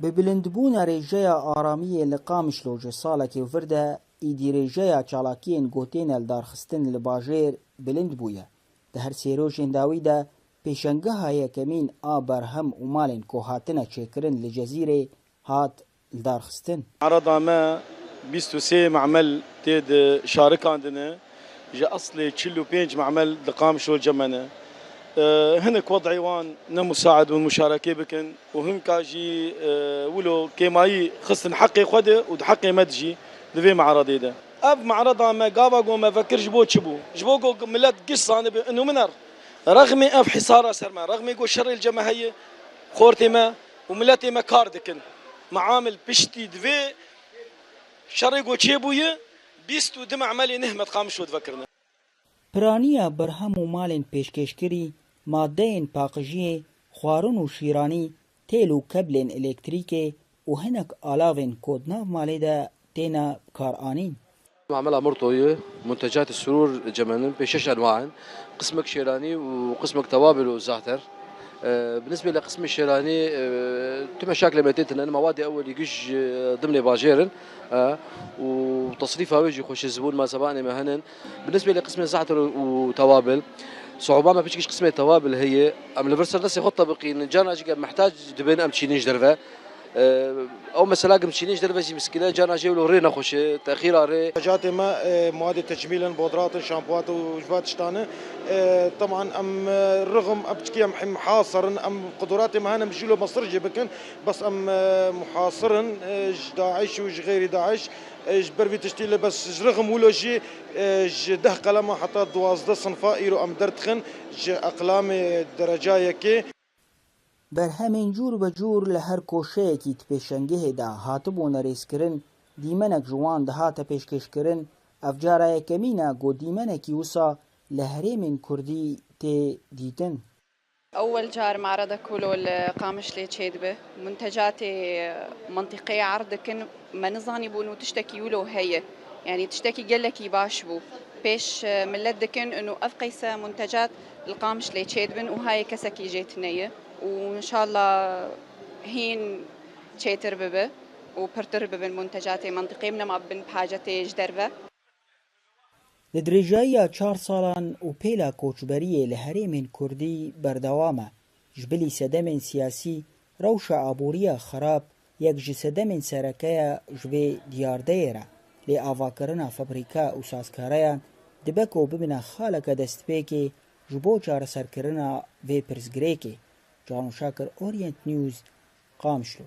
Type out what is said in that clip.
Bi bilindbûna rêjeya aramiyê li Qamişlo ji salekê vir de êdî rêjeya çalakiyên gotên eldarxistin li bajêr bilind bûye. Di her sê rojên dawî de pêşengeha yekemîn a berhem û malên ku hatine çêkirin li Cezîrê hat eldarxistin. Arada me 23 معمل tê di şarikandine ji eslê 45 معمل di Qamişlo cemene. Hinek wedعî wan ne musاعد û muşarekê bikin û hinka jî wilo kêmayî xistin heqê xwe de û di heqê me de jî di vê meعredê de. Ev meعreda me gava got me vekir ji bo çi bû? Ji bo got millet giş zanibe inû min er. Rexmê ev hîsara ser me, rexmê got şerê li ceme heye, xortê me û milletê me kar dikin. Meamil piştî di vê şerê got çêbûye 22 معملê nehmet Qamişlo divekirin. Piraniya berhem û malên pêşkêşkirî, maddeyên paqijiyê, xwarin û şîranî, têl û keblên elektrîkê û hinek alavên ku di nav malê de têne karanîn. معمل مرطوية منتجات السرور جمنن بشش أنواع قسمك شيراني وقسمك توابل وزعتر. بالنسبة لقسم الشيراني تم مشاكل مادية لأن مواد أول يجيش ضمن باجيرن وتصريفها ويجي يخش الزبون ما سبقني مهنن. بالنسبة لقسم الزعتر وتوابل صعوبة ما فيش قسم التوابل هي أم الفرصة ناس يخطها بقي جانا جي محتاج دبين أم تشينيش درفة او مثلا قم تشينيش درفه مسكينه جانا جاي له رينا خوش تاخير ري منتجات ما مواد تجميل بودرات شامبوات وجبات شتانه طبعا ام رغم ابتكي محاصر ام قدرات ما هنا مجيلو مصر جبكن بس ام محاصر داعش وغير داعش برفي تشتيله بس رغم ولوجي ده قلمه حتى دوازده صنفا ايرو ام درتخن اقلام درجه يكي Berhemên cûr bi cûr li her koşeyekî di pêşengehê de hatibûne rêzkirin, dîmenek ji wan dihate pêşkêşkirin, ev cara yekemîn e ku dîmenekî wisa li herêmên Kurdî tê dîtin. أول جار معرض كولو القامشلي تشيدبه منتجات منطقية عرض كن ما نظاني بونو تشتكي ولو هي يعني تشتكي قلكي باش بو بيش ملت دكن إنه أفقيسة منتجات القامشلي تشيدبن وهاي كسكي جيتنية وإن شاء الله هين تشيتر ببه وبرتر ببن منتجات منطقية من ما بن بحاجتي جدربه. Li dirêjeya 4 salan û pêla koçberiyê li herêmên Kurdî berdewam e. Ji bilî sedemên siyasî, rewşa aboriya xerab yek ji sedemên serekeya ji vê diyardeyê re. Lê avakirina fabrîka û sazkarayan dibe ku bibîne xaleke destpêkê ji bo çareserkirina vê pirsgirêkê. Can û Şakir, Orient News, Qamişlo.